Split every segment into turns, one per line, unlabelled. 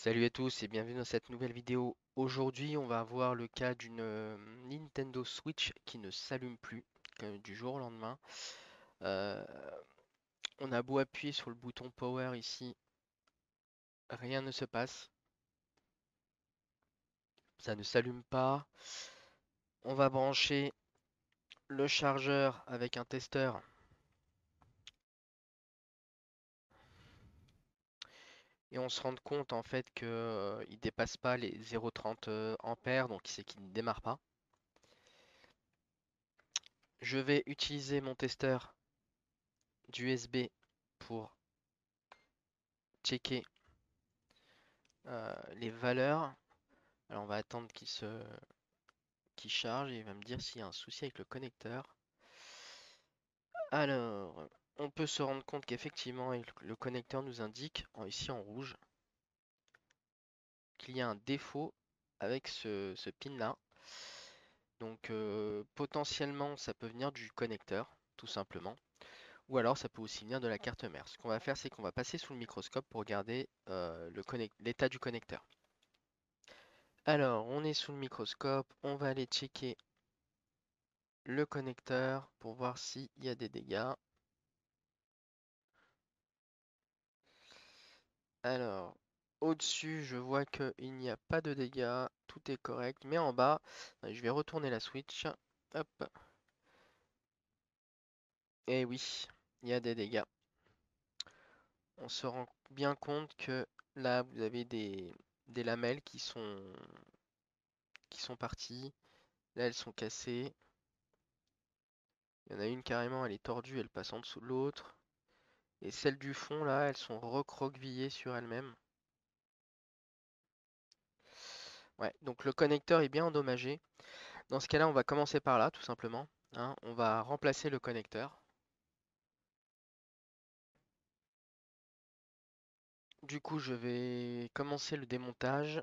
Salut à tous et bienvenue dans cette nouvelle vidéo. Aujourd'hui, on va voir le cas d'une Nintendo Switch qui ne s'allume plus du jour au lendemain. Euh, on a beau appuyer sur le bouton Power ici, rien ne se passe. Ça ne s'allume pas. On va brancher le chargeur avec un testeur et on se rend compte en fait que il dépasse pas les 0,30 ampères, donc c'est qu'il ne démarre pas. Je vais utiliser mon testeur d'USB pour checker les valeurs. Alors on va attendre qu'il charge et il va me dire s'il y a un souci avec le connecteur. Alors, on peut se rendre compte qu'effectivement le connecteur nous indique ici en rouge qu'il y a un défaut avec ce pin là. Donc potentiellement ça peut venir du connecteur tout simplement. Ou alors ça peut aussi venir de la carte mère. Ce qu'on va faire c'est qu'on va passer sous le microscope pour regarder l'état du connecteur. Alors on est sous le microscope, on va aller checker le connecteur pour voir s'il y a des dégâts. Alors, au-dessus, je vois qu'il n'y a pas de dégâts, tout est correct, mais en bas, je vais retourner la Switch. Hop, et oui, il y a des dégâts. On se rend bien compte que là, vous avez des lamelles qui sont parties. Là, elles sont cassées. Il y en a une carrément, elle est tordue, elle passe en dessous de l'autre. Et celles du fond, là, elles sont recroquevillées sur elles-mêmes. Ouais, donc le connecteur est bien endommagé. Dans ce cas-là, on va commencer par là, tout simplement, hein. On va remplacer le connecteur. Du coup, je vais commencer le démontage.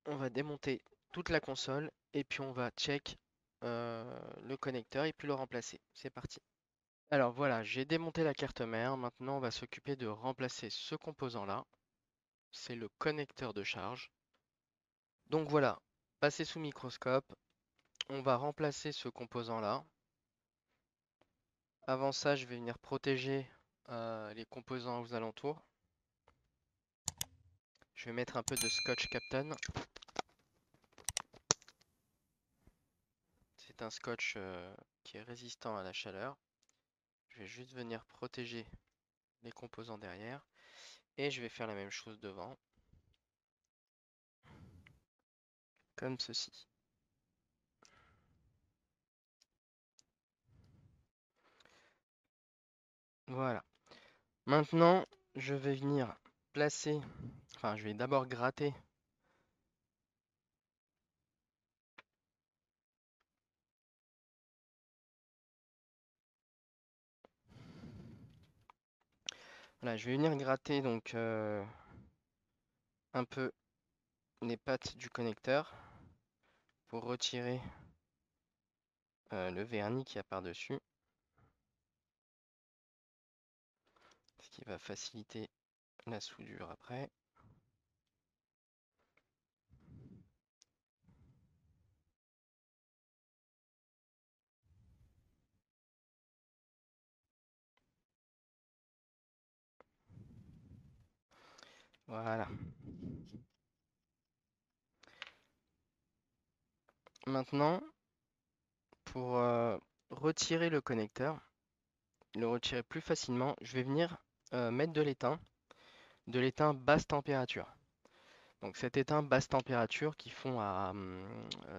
On va démonter toute la console et puis on va check le connecteur et puis le remplacer. C'est parti. Alors voilà, j'ai démonté la carte mère. Maintenant, on va s'occuper de remplacer ce composant-là. C'est le connecteur de charge. Donc voilà, passé sous microscope, on va remplacer ce composant-là. Avant ça, je vais venir protéger les composants aux alentours. Je vais mettre un peu de scotch Captain. C'est un scotch qui est résistant à la chaleur. Je vais juste venir protéger les composants derrière. Et je vais faire la même chose devant. Comme ceci. Voilà. Maintenant, je vais venir placer... Enfin, je vais d'abord gratter. Voilà, je vais venir gratter donc un peu les pattes du connecteur pour retirer le vernis qu'il y a par-dessus. Ce qui va faciliter la soudure après. Voilà. Maintenant, pour retirer le connecteur, le retirer plus facilement, je vais venir mettre de l'étain basse température. Donc cet étain basse température qui fond à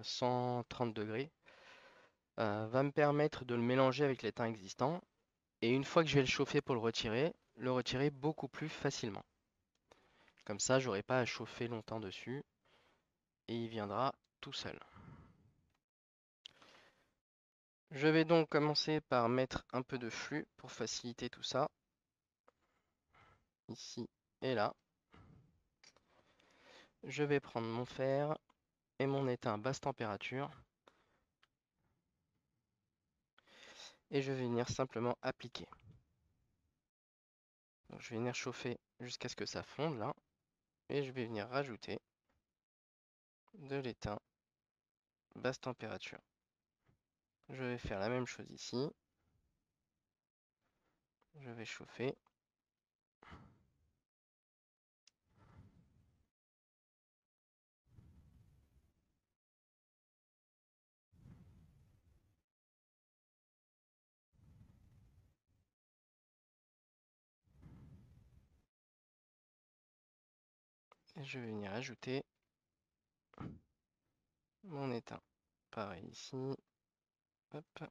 130 degrés va me permettre de le mélanger avec l'étain existant. Et une fois que je vais le chauffer pour le retirer beaucoup plus facilement. Comme ça, j'aurai pas à chauffer longtemps dessus et il viendra tout seul. Je vais donc commencer par mettre un peu de flux pour faciliter tout ça. Ici et là. Je vais prendre mon fer et mon étain basse température. Et je vais venir simplement appliquer. Donc, je vais venir chauffer jusqu'à ce que ça fonde là. Et je vais venir rajouter de l'étain basse température. Je vais faire la même chose ici. Je vais chauffer. Et je vais venir ajouter mon étain. Pareil ici. Hop.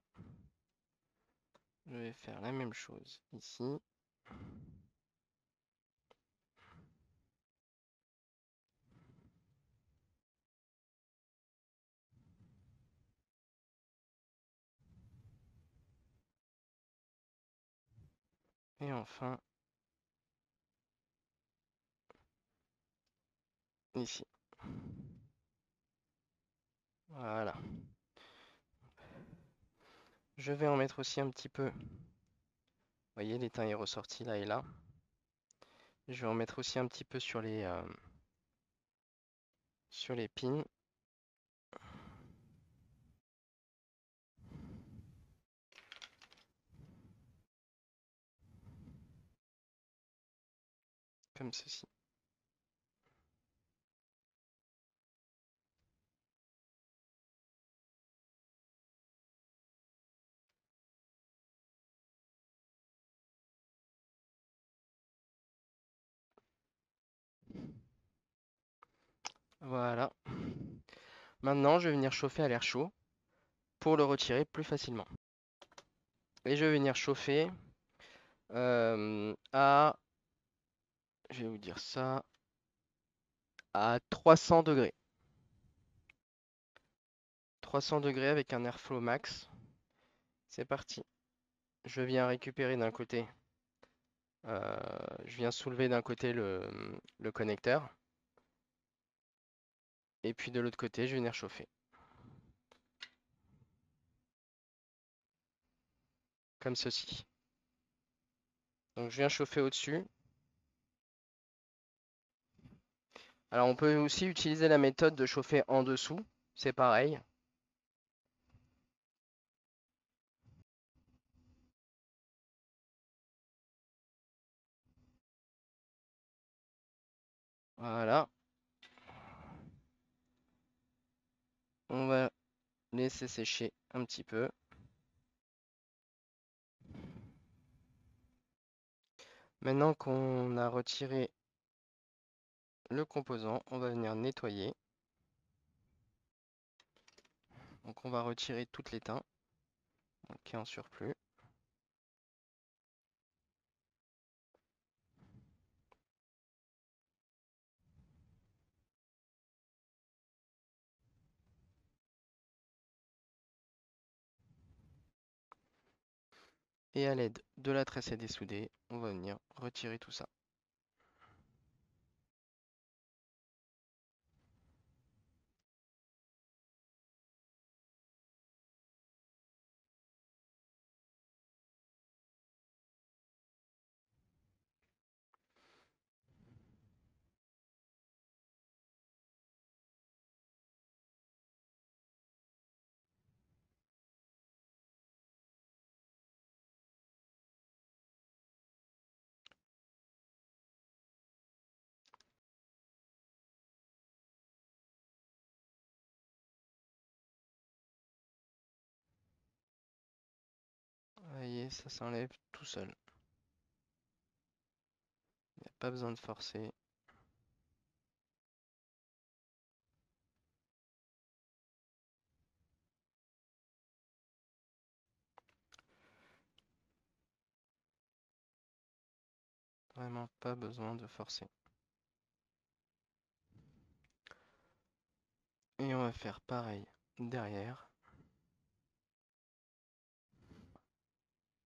Je vais faire la même chose ici. Et enfin, ici. Voilà. Je vais en mettre aussi un petit peu. Vous voyez, l'étain est ressorti là et là. Je vais en mettre aussi un petit peu sur les pins. Comme ceci. Voilà. Maintenant, je vais venir chauffer à l'air chaud pour le retirer plus facilement. Et je vais venir chauffer je vais vous dire ça, à 300 degrés. 300 degrés avec un airflow max. C'est parti. Je viens récupérer d'un côté, euh, je viens soulever d'un côté le connecteur. Et puis de l'autre côté, je vais venir chauffer. Comme ceci. Donc je viens chauffer au-dessus. Alors on peut aussi utiliser la méthode de chauffer en dessous. C'est pareil. Voilà. On va laisser sécher un petit peu. Maintenant qu'on a retiré le composant, on va venir nettoyer. Donc on va retirer tout l'étain qui est en surplus. Et à l'aide de la tresse à dessouder, on va venir retirer tout ça. Vous voyez, ça s'enlève tout seul. Il n'y a pas besoin de forcer. Vraiment pas besoin de forcer. Et on va faire pareil derrière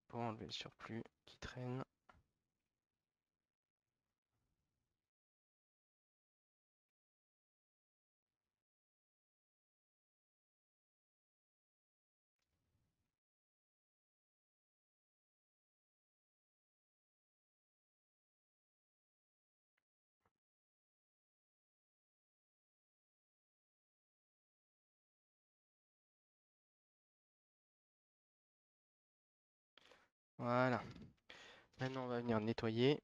pour enlever le surplus qui traîne. Voilà. Maintenant, on va venir nettoyer.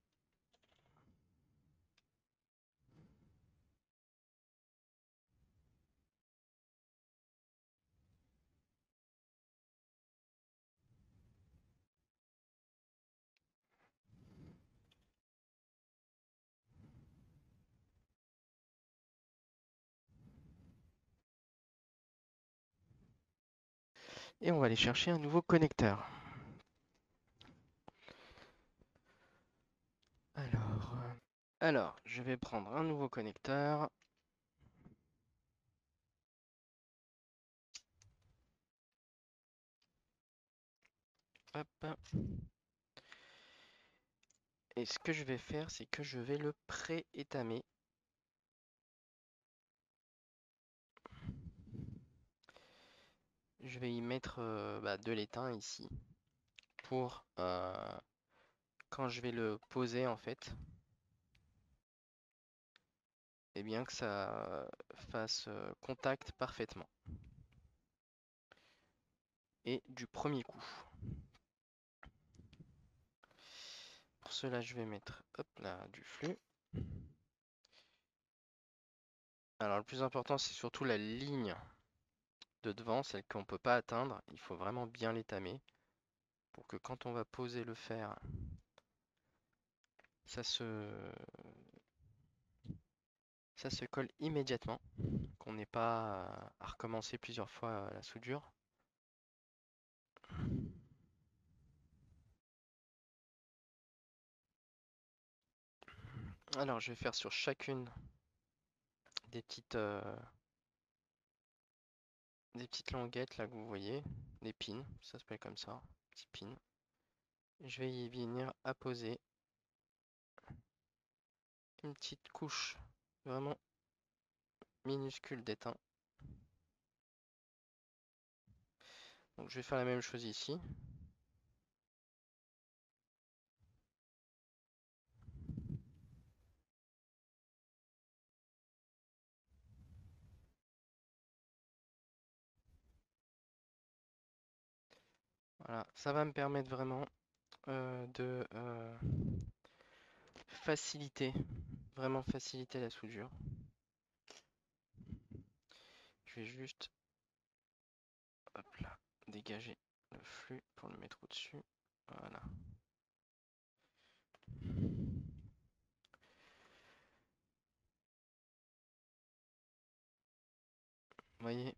Et on va aller chercher un nouveau connecteur. Alors, je vais prendre un nouveau connecteur. Hop. Et ce que je vais faire, c'est que je vais le pré-étamer. Je vais y mettre de l'étain ici pour quand je vais le poser en fait, et bien que ça fasse contact parfaitement. Et du premier coup. Pour cela, je vais mettre hop là du flux. Alors le plus important, c'est surtout la ligne de devant, celle qu'on ne peut pas atteindre. Il faut vraiment bien l'étamer pour que quand on va poser le fer, ça se colle immédiatement, qu'on n'ait pas à recommencer plusieurs fois la soudure. Alors je vais faire sur chacune des petites languettes là que vous voyez, des pins, ça s'appelle comme ça, petits pins. Je vais y venir apposer une petite couche vraiment minuscule d'étain. Donc je vais faire la même chose ici. Voilà, ça va me permettre vraiment de vraiment faciliter la soudure. Je vais juste hop là, dégager le flux pour le mettre au-dessus. Voilà. Vous voyez,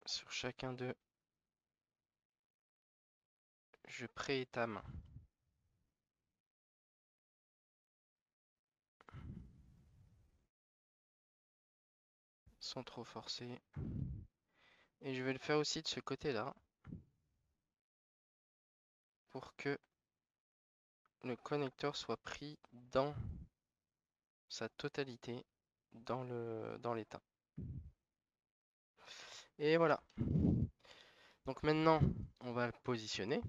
sur chacun d'eux, je pré-étame sans trop forcer. Et je vais le faire aussi de ce côté-là pour que le connecteur soit pris dans sa totalité dans l'étain. Et voilà. Donc maintenant, on va le positionner.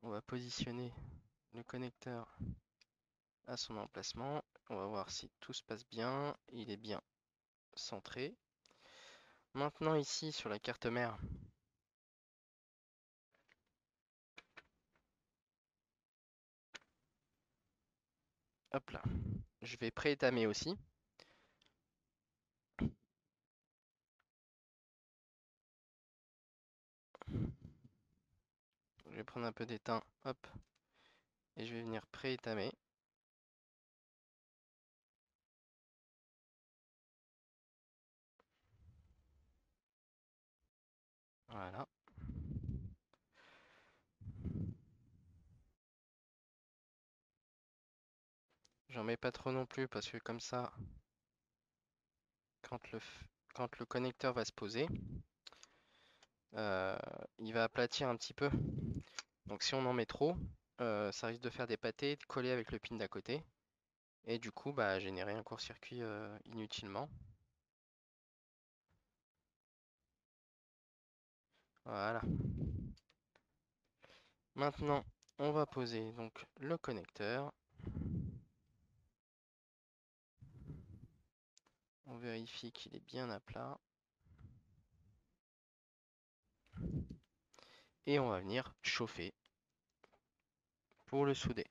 On va positionner le connecteur à son emplacement. On va voir si tout se passe bien. Il est bien centré. Maintenant ici sur la carte mère, hop là, je vais pré-étamer aussi. Je vais prendre un peu d'étain, hop, et je vais venir pré-étamer. Voilà. J'en mets pas trop non plus parce que comme ça, quand le connecteur va se poser, euh, il va aplatir un petit peu. Donc si on en met trop, ça risque de faire des pâtés, de coller avec le pin d'à côté. Et du coup, générer un court-circuit inutilement. Voilà. Maintenant, on va poser donc le connecteur. On vérifie qu'il est bien à plat. et on va venir chauffer pour le souder.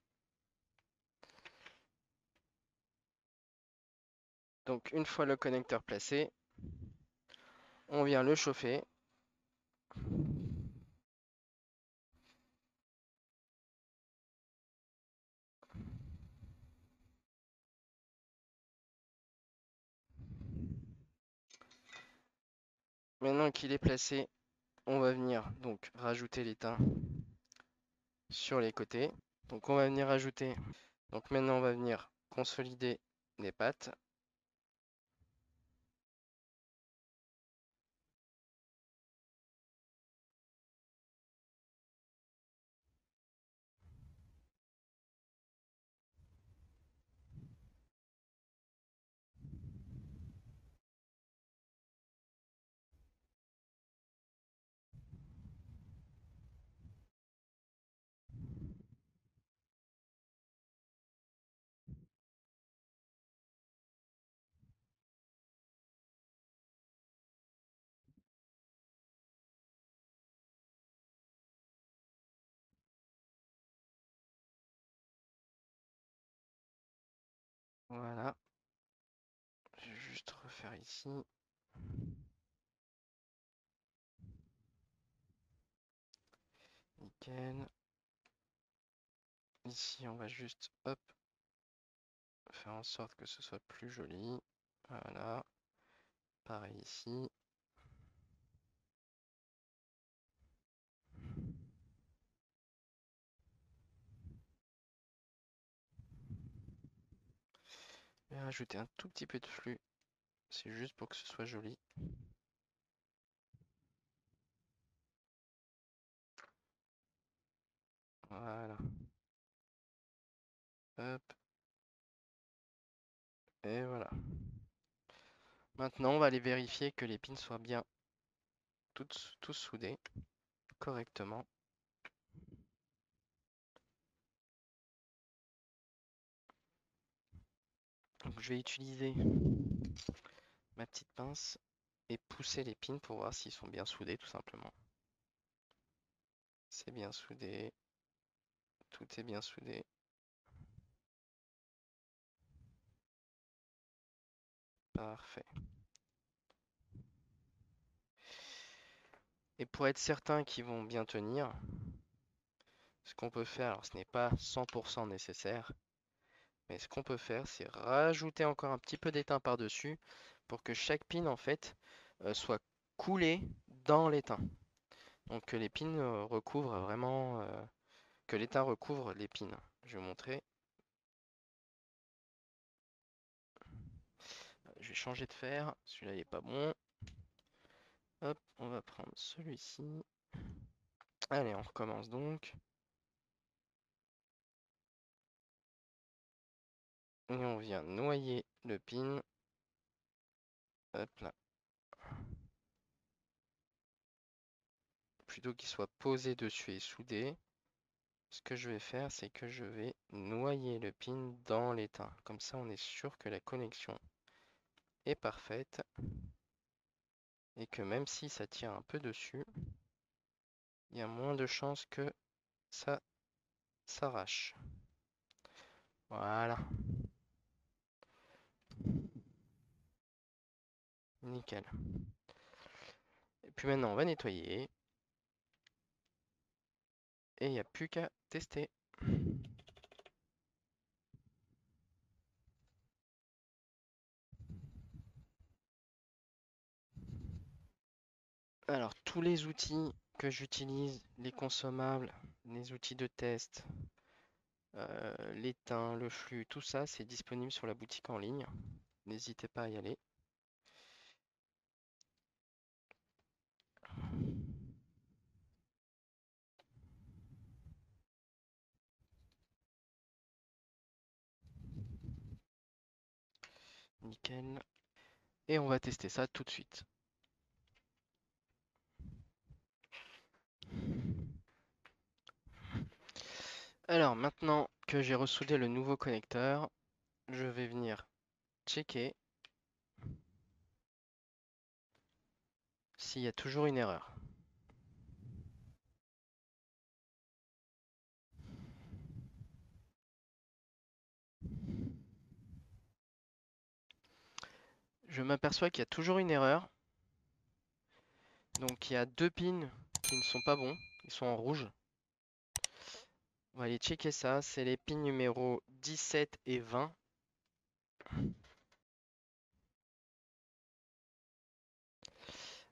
Donc une fois le connecteur placé, on vient le chauffer. Maintenant qu'il est placé, on va venir donc rajouter l'étain sur les côtés. Donc on va venir ajouter. Donc maintenant on va venir consolider les pattes. Voilà. Je vais juste refaire ici. Nickel. Ici, on va juste, hop, faire en sorte que ce soit plus joli. Voilà. Pareil ici. Je vais rajouter un tout petit peu de flux. C'est juste pour que ce soit joli. Voilà. Hop. Et voilà. Maintenant, on va aller vérifier que les pins soient bien tous soudés correctement. Donc, je vais utiliser ma petite pince et pousser les pins pour voir s'ils sont bien soudés, tout simplement. C'est bien soudé. Tout est bien soudé. Parfait. Et pour être certain qu'ils vont bien tenir, ce qu'on peut faire, alors ce n'est pas 100% nécessaire, mais ce qu'on peut faire, c'est rajouter encore un petit peu d'étain par-dessus pour que chaque pin, en fait, soit coulé dans l'étain. Donc que les pins recouvrent vraiment, que l'étain recouvre les pins. Je vais vous montrer. Je vais changer de fer, celui-là il est pas bon. Hop, on va prendre celui-ci. Allez, on recommence donc. Et on vient noyer le pin. Hop là. Plutôt qu'il soit posé dessus et soudé, ce que je vais faire, c'est que je vais noyer le pin dans l'étain. Comme ça, on est sûr que la connexion est parfaite et que même si ça tire un peu dessus, il y a moins de chances que ça s'arrache. Voilà, nickel. Et puis maintenant, on va nettoyer et il n'y a plus qu'à tester. Alors, tous les outils que j'utilise, les consommables, les outils de test, l'étain, le flux, tout ça, c'est disponible sur la boutique en ligne. N'hésitez pas à y aller. Nickel. Et on va tester ça tout de suite. Alors maintenant que j'ai ressoudé le nouveau connecteur, je vais venir checker s'il y a toujours une erreur. je m'aperçois qu'il y a toujours une erreur. Donc il y a 2 pins qui ne sont pas bons, ils sont en rouge. On va aller checker ça, c'est les pins numéro 17 et 20.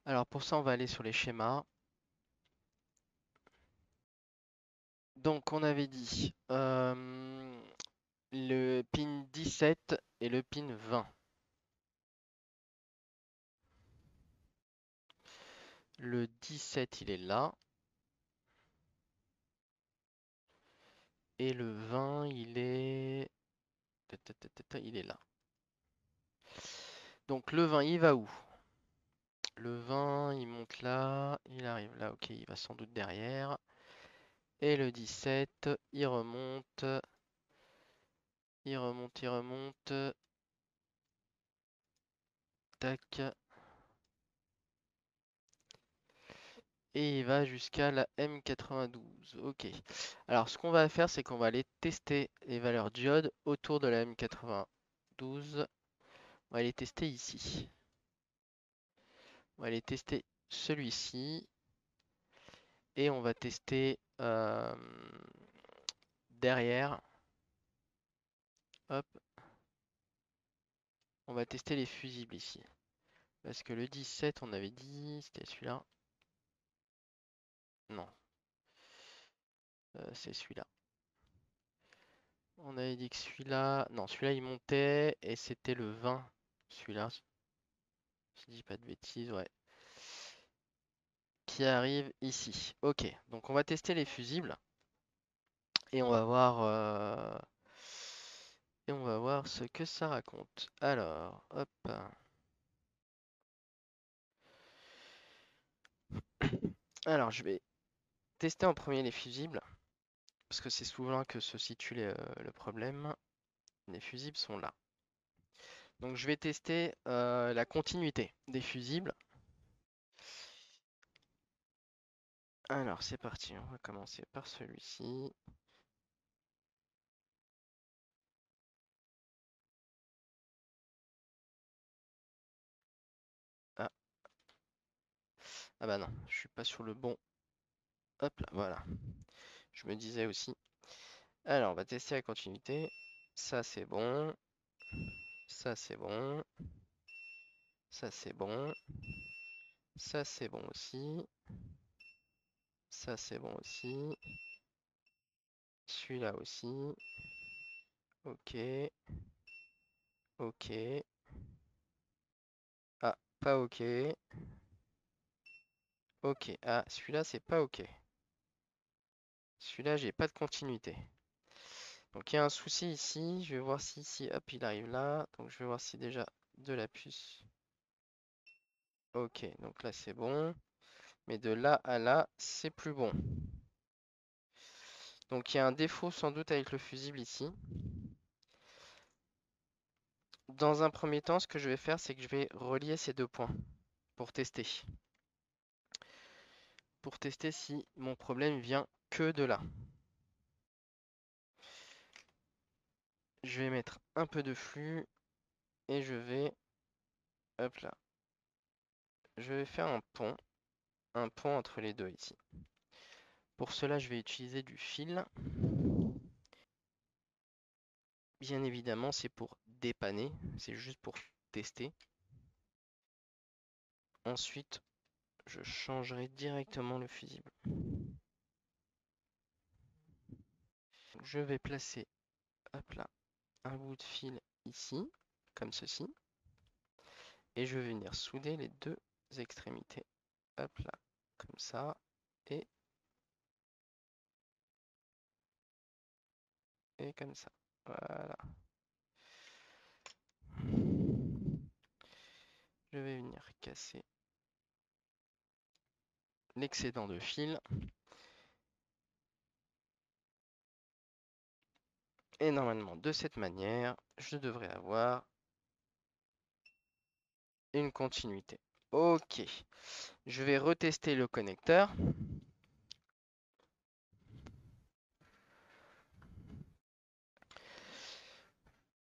Alors pour ça, on va aller sur les schémas. Donc on avait dit le pin 17 et le pin 20. Le 17, il est là. Et le 20, il est... Il est là. Donc le 20, il va où? Le 20, il monte là, il arrive là, ok, il va sans doute derrière. Et le 17, il remonte, il remonte, il remonte. Tac. Et il va jusqu'à la M92. Ok. Alors ce qu'on va faire, c'est qu'on va aller tester les valeurs diodes autour de la M92. On va les tester ici. On va aller tester celui-ci. Et on va tester derrière. Hop. On va tester les fusibles ici. Parce que le 17, on avait dit, c'était celui-là. Non, c'est celui-là. On avait dit que celui-là... Non, celui-là, il montait et c'était le 20. Celui-là, si je dis pas de bêtises, ouais. Qui arrive ici. Ok, donc on va tester les fusibles. Et on va voir... Et on va voir ce que ça raconte. Alors, hop. Alors, je vais tester en premier les fusibles. Parce que c'est souvent là que se situe le problème. Les fusibles sont là. Donc je vais tester la continuité des fusibles. Alors c'est parti, on va commencer par celui-ci. Ah. Ah bah non, je suis pas sur le bon. Hop là, voilà. Je me disais aussi. Alors on va tester la continuité. Ça c'est bon. Ça c'est bon. Ça c'est bon. Ça c'est bon aussi. Ça c'est bon aussi. Celui-là aussi. Ok. Ok. Ah, pas ok. Ok. Ah, celui-là c'est pas ok. Celui-là j'ai pas de continuité. Donc il y a un souci ici. Je vais voir si ici, hop, il arrive là. Donc je vais voir si déjà de la puce. Ok, donc là c'est bon. Mais de là à là, c'est plus bon. Donc il y a un défaut sans doute avec le fusible ici. Dans un premier temps, ce que je vais faire, c'est que je vais relier ces 2 points pour tester. Pour tester si mon problème vient que de là. Je vais mettre un peu de flux et je vais, hop là, je vais faire un pont entre les deux ici. Pour cela, je vais utiliser du fil. Bien évidemment, c'est pour dépanner, c'est juste pour tester. Ensuite, je changerai directement le fusible. Je vais placer, hop là, un bout de fil ici, comme ceci. Et je vais venir souder les 2 extrémités. Hop là, comme ça. Et comme ça. Voilà. Je vais venir casser l'excédent de fil. Et normalement, de cette manière, je devrais avoir une continuité. Ok. Je vais retester le connecteur.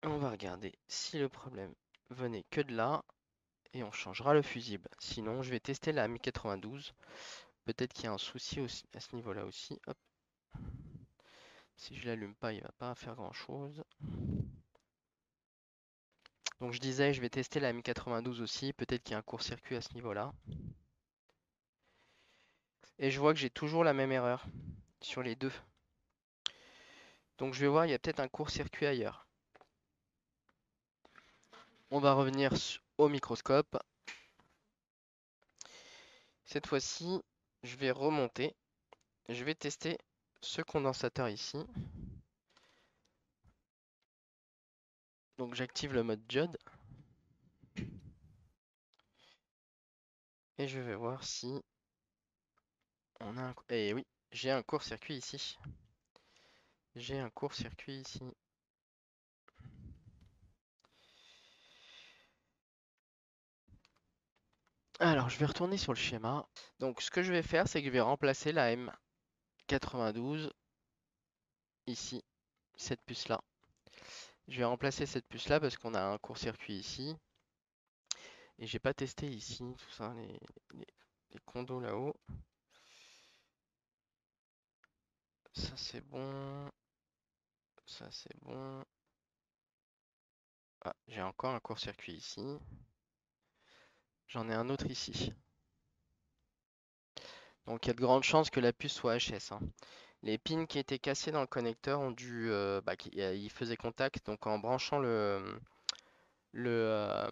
On va regarder si le problème venait que de là. et on changera le fusible. Sinon, je vais tester la Mi 92. Peut-être qu'il y a un souci aussi à ce niveau-là aussi. Hop. Si je l'allume pas, il va pas faire grand-chose. Donc je disais, je vais tester la Mi 92 aussi. Peut-être qu'il y a un court-circuit à ce niveau-là. Et je vois que j'ai toujours la même erreur sur les deux. Donc je vais voir, il y a peut-être un court-circuit ailleurs. On va revenir au microscope. Cette fois-ci, je vais remonter. Je vais tester ce condensateur ici. Donc j'active le mode diode. Et je vais voir si on a un... Eh oui, j'ai un court-circuit ici. J'ai un court-circuit ici. Alors, je vais retourner sur le schéma. Donc, ce que je vais faire, c'est que je vais remplacer la M92 ici, cette puce-là. Je vais remplacer cette puce-là parce qu'on a un court-circuit ici. Et j'ai pas testé ici, tout ça, les condos là-haut. Ça, c'est bon. Ça, c'est bon. Ah, j'ai encore un court-circuit ici. J'en ai un autre ici. Donc, il y a de grandes chances que la puce soit HS, hein. Les pins qui étaient cassés dans le connecteur ont dû, ils faisaient contact. Donc, en branchant le, euh,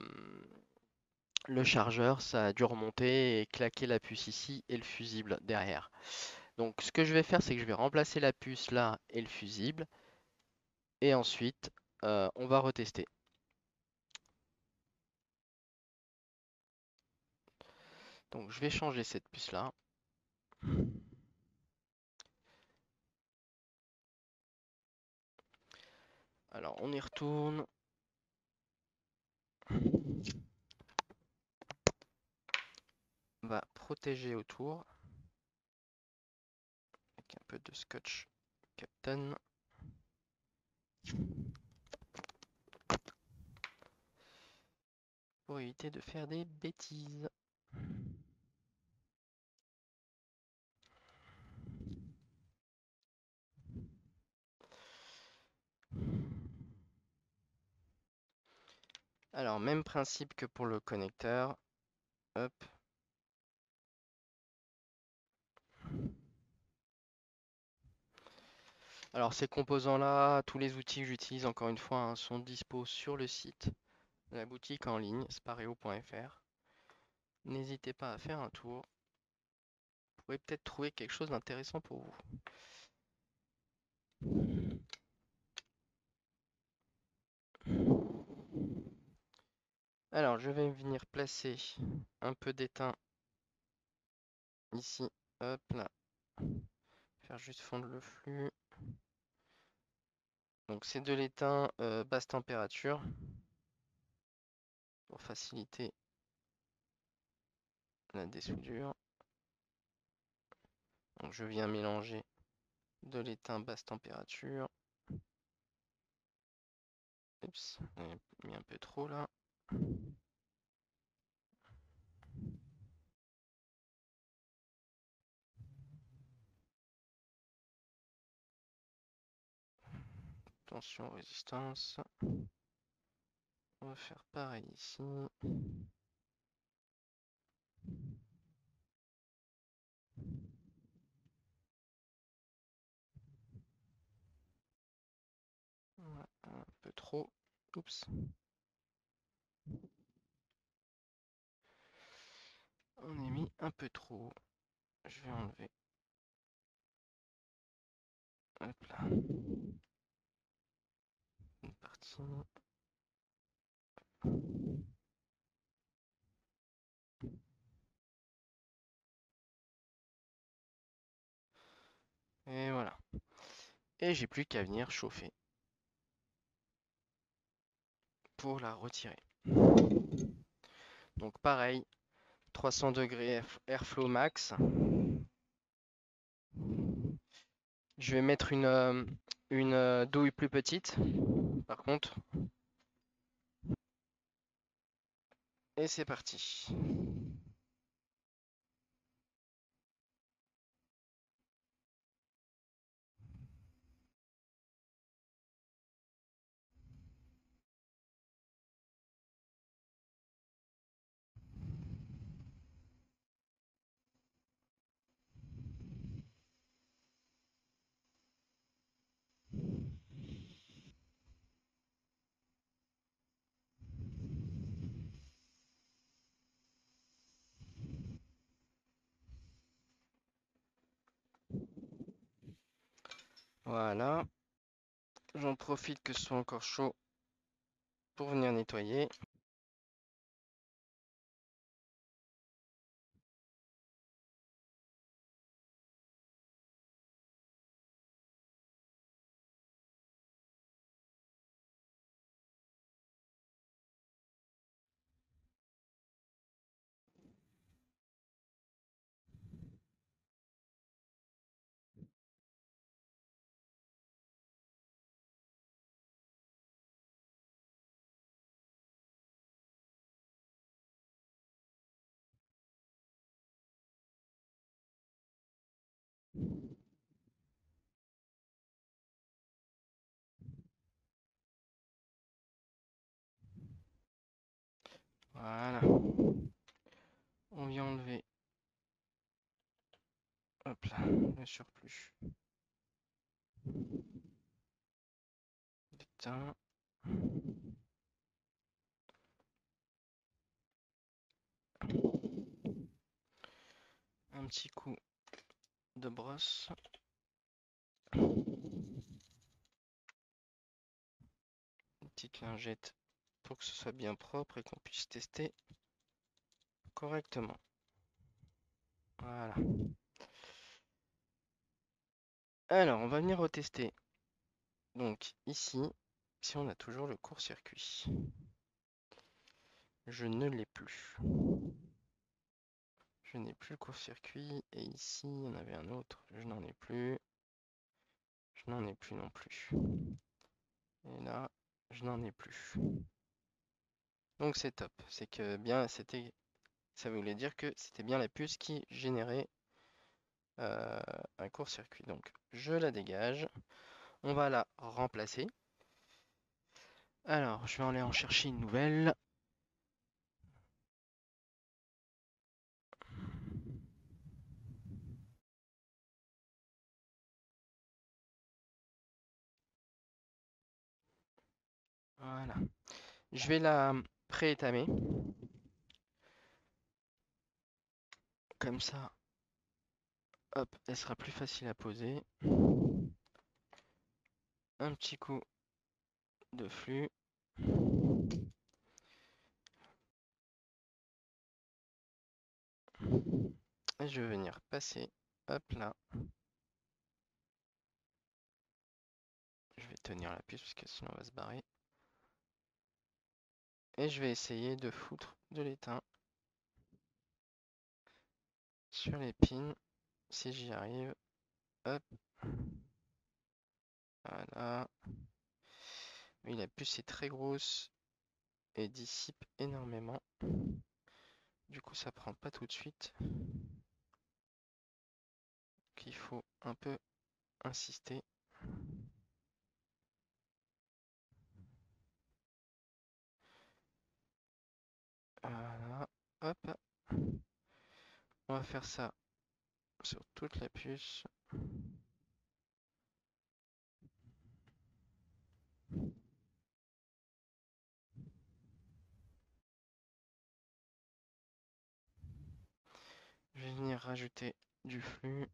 le chargeur, ça a dû remonter et claquer la puce ici et le fusible derrière. Donc, ce que je vais faire, c'est que je vais remplacer la puce là et le fusible. Et ensuite, on va retester. Donc, je vais changer cette puce là. Alors, on y retourne. On va protéger autour avec un peu de scotch Captain. Pour éviter de faire des bêtises. Alors, même principe que pour le connecteur. Hop. Alors, ces composants-là, tous les outils que j'utilise, encore une fois, hein, sont dispo sur le site de la boutique en ligne, spareo.fr. N'hésitez pas à faire un tour. Vous pourrez peut-être trouver quelque chose d'intéressant pour vous. Alors, je vais venir placer un peu d'étain ici. Hop là. Faire juste fondre le flux. Donc, c'est de l'étain basse température pour faciliter la dessoudure. Donc, je viens mélanger de l'étain basse température. Oups, j'ai mis un peu trop là. Tension, résistance. On va faire pareil ici. Voilà, un peu trop. Oups. On est mis un peu trop. Je vais enlever. Hop là. Une partie. Et voilà. Et j'ai plus qu'à venir chauffer pour la retirer. Donc pareil, 300 degrés airflow max. Je vais mettre une douille plus petite, par contre. Et c'est parti. Voilà. J'en profite que ce soit encore chaud pour venir nettoyer. Voilà. On vient enlever, hop là, le surplus. Putain. Un petit coup de brosse. Une petite lingette pour que ce soit bien propre et qu'on puisse tester correctement. Voilà. Alors, on va venir retester. Donc, ici, si on a toujours le court-circuit. Je ne l'ai plus. Je n'ai plus le court-circuit. Et ici, il y en avait un autre. Je n'en ai plus. Je n'en ai plus non plus. Et là, je n'en ai plus. Donc c'est top. C'est que bien, ça voulait dire que c'était bien la puce qui générait un court-circuit. Donc je la dégage. On va la remplacer. Alors, je vais aller en chercher une nouvelle. Voilà. Je vais la pré-étamer. Comme ça, hop, elle sera plus facile à poser. Un petit coup de flux. Et je vais venir passer, hop là. Je vais tenir la puce parce que sinon on va se barrer. Et je vais essayer de foutre de l'étain sur les pins, si j'y arrive. Hop, voilà. Oui, la puce est très grosse et dissipe énormément. Du coup, ça prend pas tout de suite. Donc, il faut un peu insister. Voilà, hop. On va faire ça sur toute la puce. Je vais venir rajouter du flux.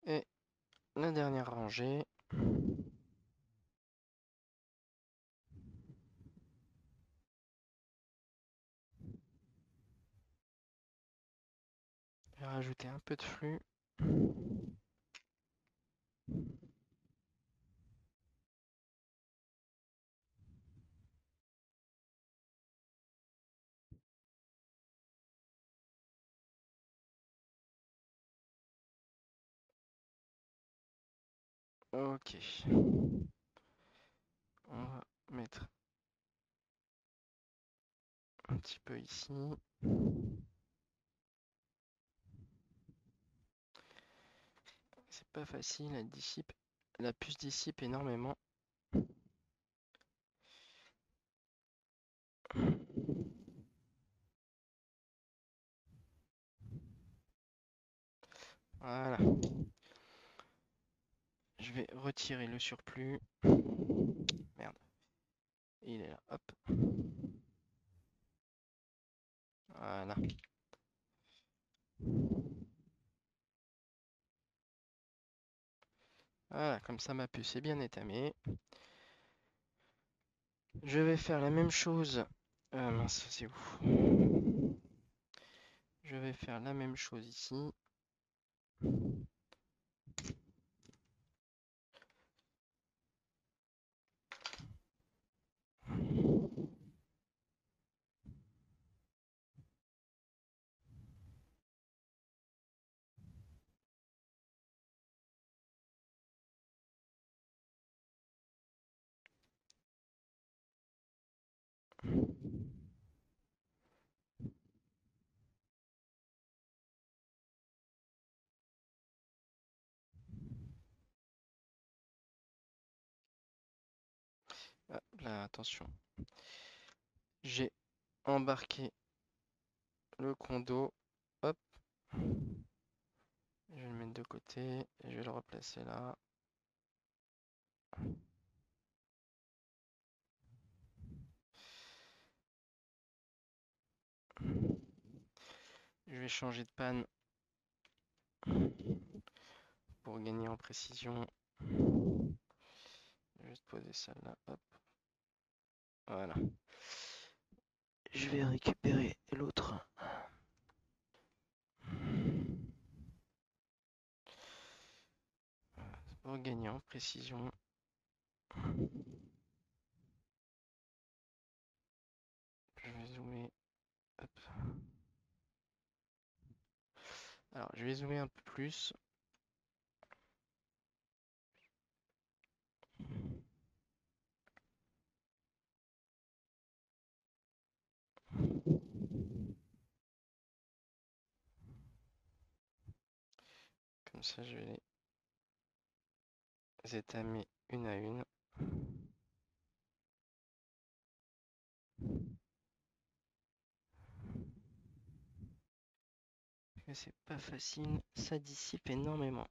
Et la dernière rangée. Je vais rajouter un peu de flux. Ok. On va mettre un petit peu ici. C'est pas facile, elle dissipe. La puce dissipe énormément. Voilà. Je vais retirer le surplus. Merde. Il est là. Hop. Voilà. Voilà, comme ça ma puce est bien étamée. Je vais faire la même chose. Mince, c'est où? Je vais faire la même chose ici. Ah, là, attention. J'ai embarqué le condo. Hop. Je vais le mettre de côté et je vais le replacer là. Je vais changer de panne pour gagner en précision. Je vais juste poser ça là. Hop. Voilà. Je vais récupérer l'autre. Pour gagner en précision. Je vais zoomer. Hop. Alors, je vais zoomer un peu plus. Comme ça, je vais les étamer une à une. Mais c'est pas facile, ça dissipe énormément.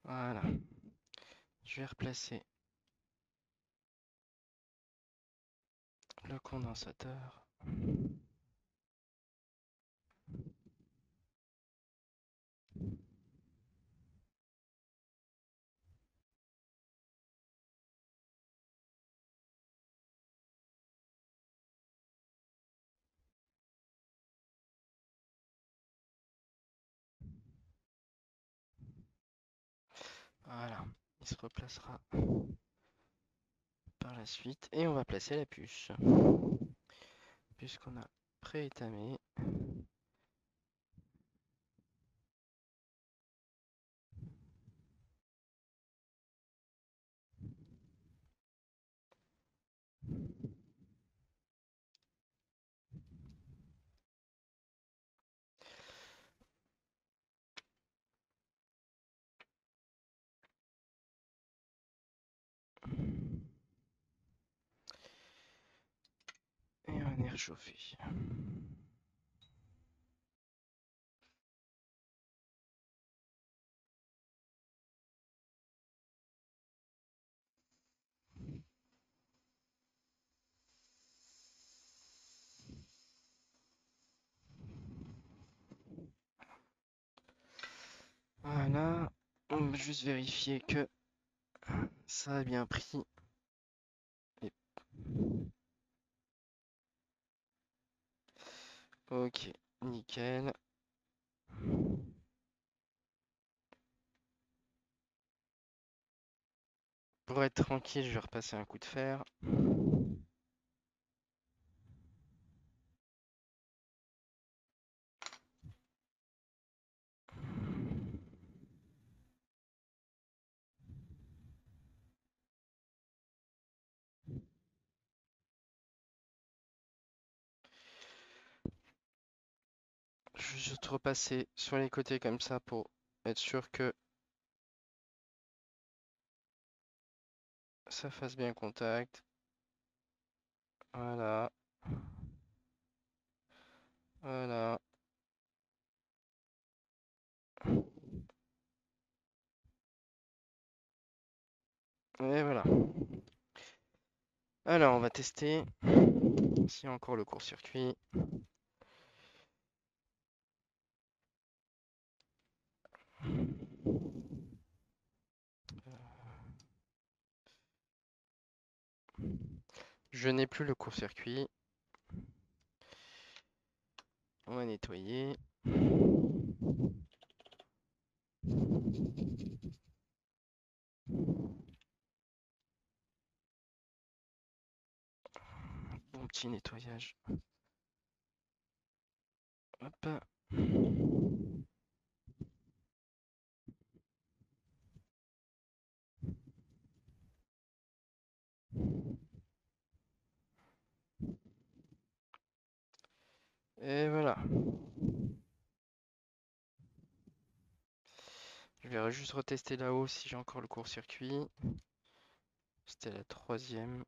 Voilà. Je vais replacer le condensateur. Voilà. Il se replacera par la suite. Et on va placer la puce. Puisqu'on a pré-étamé. préchauffer. Voilà, on va juste vérifier que ça a bien pris. Et- Ok, nickel. Pour être tranquille, je vais repasser un coup de fer. Je vais juste repasser sur les côtés comme ça pour être sûr que ça fasse bien contact. Voilà, voilà. Et voilà. Alors, on va tester s'il y a encore le court-circuit. Je n'ai plus le court-circuit. On va nettoyer. Bon petit nettoyage. Hop. Et voilà. Je vais juste retester là-haut si j'ai encore le court-circuit. C'était la troisième.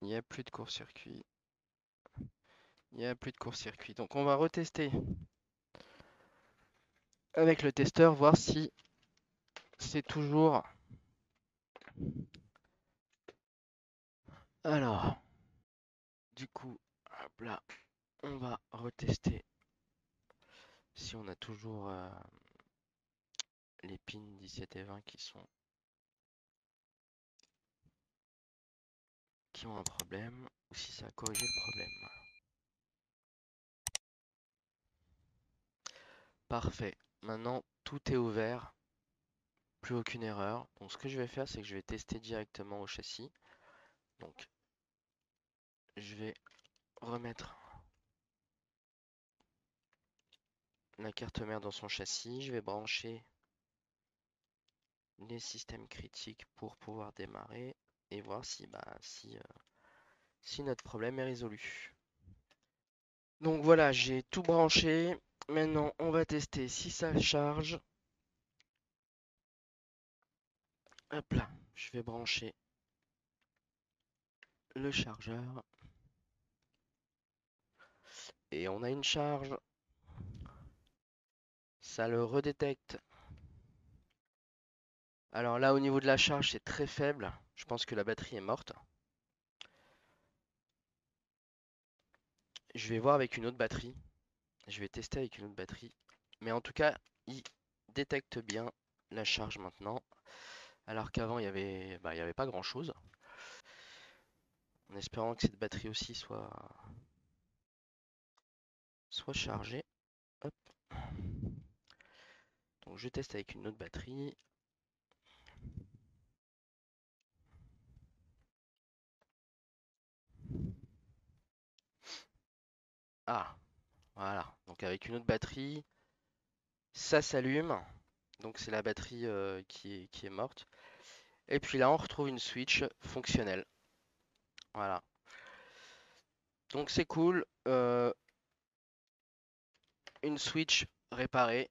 Il n'y a plus de court-circuit. Il n'y a plus de court-circuit. Donc on va retester avec le testeur, voir si c'est toujours... Alors, du coup, hop là, on va retester si on a toujours les pins 17 et 20 qui ont un problème, ou si ça a corrigé le problème. Parfait. Maintenant, tout est ouvert. Plus aucune erreur. Donc ce que je vais faire, c'est que je vais tester directement au châssis. Donc, je vais remettre la carte mère dans son châssis. Je vais brancher les systèmes critiques pour pouvoir démarrer et voir si notre problème est résolu. Donc voilà, j'ai tout branché. Maintenant, on va tester si ça charge. Hop là, je vais brancher le chargeur. Et on a une charge. Ça le redétecte. Alors là, au niveau de la charge, c'est très faible. Je pense que la batterie est morte. Je vais voir avec une autre batterie. Je vais tester avec une autre batterie. Mais en tout cas, il détecte bien la charge maintenant. Alors qu'avant, il y avait pas grand-chose. En espérant que cette batterie aussi soit chargée. Hop. Donc je teste avec une autre batterie. Ah, voilà. Donc avec une autre batterie, ça s'allume. Donc c'est la batterie qui est morte. Et puis là, on retrouve une switch fonctionnelle. Voilà. Donc c'est cool. Une switch réparée.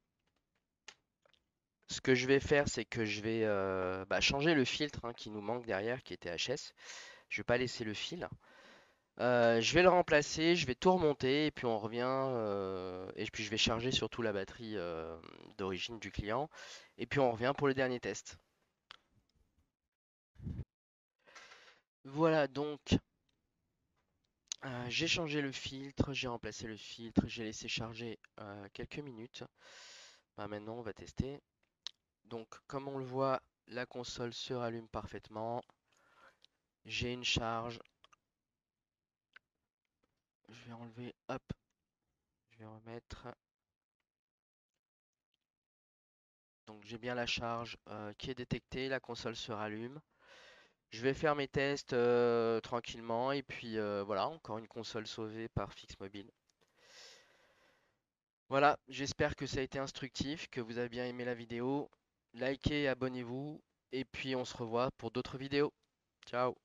Ce que je vais faire, c'est que je vais changer le filtre qui nous manque derrière, qui était HS. Je vais pas laisser le fil. Je vais le remplacer, je vais tout remonter et puis on revient et puis je vais charger surtout la batterie d'origine du client et puis on revient pour le dernier test. Voilà donc j'ai changé le filtre, j'ai remplacé le filtre, j'ai laissé charger quelques minutes. Bah, maintenant on va tester. Donc comme on le voit, la console se rallume parfaitement. J'ai une charge. Je vais enlever, hop, je vais remettre. Donc j'ai bien la charge qui est détectée, la console se rallume. Je vais faire mes tests tranquillement et puis voilà, encore une console sauvée par Fix Mobile. Voilà, j'espère que ça a été instructif, que vous avez bien aimé la vidéo. Likez, abonnez-vous et puis on se revoit pour d'autres vidéos. Ciao!